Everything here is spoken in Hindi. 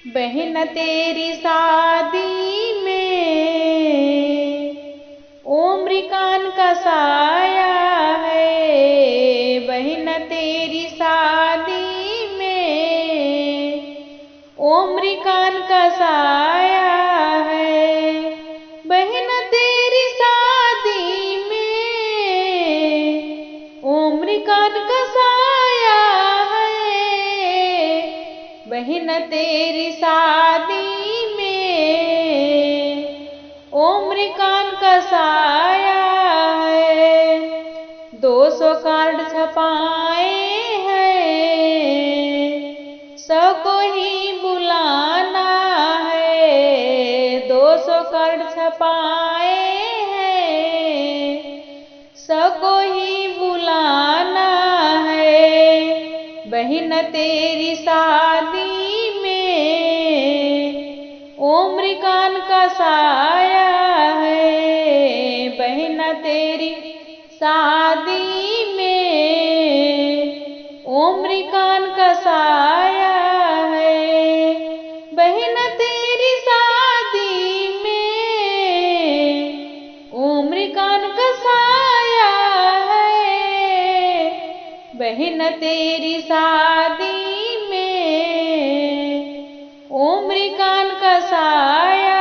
बहन तेरी शादी में ओम्रिकान का साया है। बहन तेरी शादी में ओम्रिकान का साया है। बहन तेरी शादी में ओम्रिकान का साया है। बहन तेरी शादी में ओम्रिकान का साया है। 200 कार्ड छपाए हैं, सबको ही बुलाना है। 200 कार्ड छपाए हैं, सबको ही बुलाना है। बहन तेरी शादी में ओम्रिकान का साया है। बहन तेरी शादी में ओम्रिकान का साया है। बहन तेरी शादी में ओम्रिकान का साया है। बहन तेरी शादी में ओम्रिकान का साया